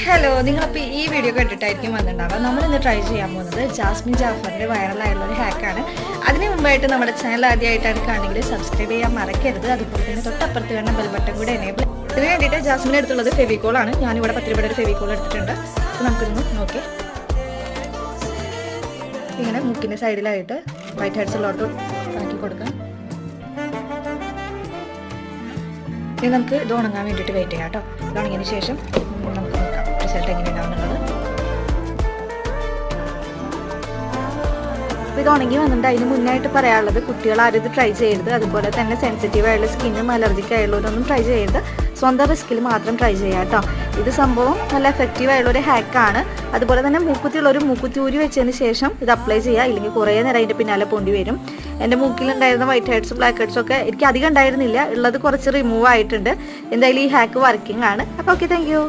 Hello, നിങ്ങളപ്പോൾ ഈ video കണ്ടിട്ടായിരിക്കും വന്നിട്ടുണ്ടാവുക. നമ്മളിന്ന് try ചെയ്യാൻ പോകുന്നത് ജാസ്മിൻ ജാഫറിൻ്റെ വൈറലായുള്ള ഒരു ഹാക്കാണ്. അതിന് മുമ്പായിട്ട് നമ്മുടെ ചാനൽ ആദ്യമായിട്ടാണ് കാണുമെങ്കിൽ സബ്സ്ക്രൈബ് ചെയ്യാൻ മറക്കരുത്. അതുപോലെ തന്നെ തൊട്ടപ്പുറത്ത് കാണുന്ന ബെൽ ബട്ടൺ കൂടെ എനേബിൾ. ഇതിന് വേണ്ടിയിട്ട് ജാസ്മിൻ എടുത്തുള്ളത് ഫെവിക്കോളാണ്. ഞാനിവിടെ 10 രൂപയുടെ ഒരു ഫെവിക്കോൾ എടുത്തിട്ടുണ്ട്. അപ്പോൾ നമുക്കിതൊന്ന് നോക്കി ഇങ്ങനെ മൂക്കിൻ്റെ സൈഡിലായിട്ട് വൈറ്റ് ഹെഡ്സ് ഉള്ളോട്ട് ആക്കി കൊടുക്കാം. ഇനി നമുക്ക് ഇത് ഉണങ്ങാൻ വേണ്ടിയിട്ട് വെയിറ്റ് ചെയ്യാം കേട്ടോ. ഇത് ഉണങ്ങിയതിന് ശേഷം നമുക്ക് നോക്കാം റിസൾട്ട് എങ്ങനെയുണ്ടാവുന്നുള്ളത്. അപ്പോൾ ഇത് ഉണങ്ങി വന്നിട്ട് അതിന് മുന്നായിട്ട് പറയാനുള്ളത്, കുട്ടികൾ ആരും ഇത് ട്രൈ ചെയ്യരുത്. അതുപോലെ തന്നെ സെൻസിറ്റീവ് ആയുള്ള സ്കിന്നും അലർജിക്ക് ആയുള്ളവരൊന്നും ട്രൈ ചെയ്യരുത്. സ്വന്തം റിസ്കിൽ മാത്രം ട്രൈ ചെയ്യാം കേട്ടോ. ഇത് സംഭവം നല്ല എഫക്റ്റീവ് ആയുള്ളൊരു ഹാക്കാണ്. അതുപോലെ തന്നെ മൂക്കുത്തിയുള്ളൊരു മൂക്കുത്തി ഊരി വെച്ചതിന് ശേഷം ഇത് അപ്ലൈ ചെയ്യുക. ഇല്ലെങ്കിൽ കുറേ നേരം അതിൻ്റെ പിന്നാലെ പോണ്ടി വരും. എൻ്റെ മൂക്കിലുണ്ടായിരുന്ന വൈറ്റ് ഹെഡ്സ് ബ്ലാക്ക് ഹെഡ്സ് ഒക്കെ എനിക്ക് അധികം ഉണ്ടായിരുന്നില്ല, ഉള്ളത് കുറച്ച് റിമൂവ് ആയിട്ടുണ്ട്. എന്തായാലും ഈ ഹാക്ക് വർക്കിംഗ് ആണ്. അപ്പോൾ ഓക്കെ, താങ്ക് യു.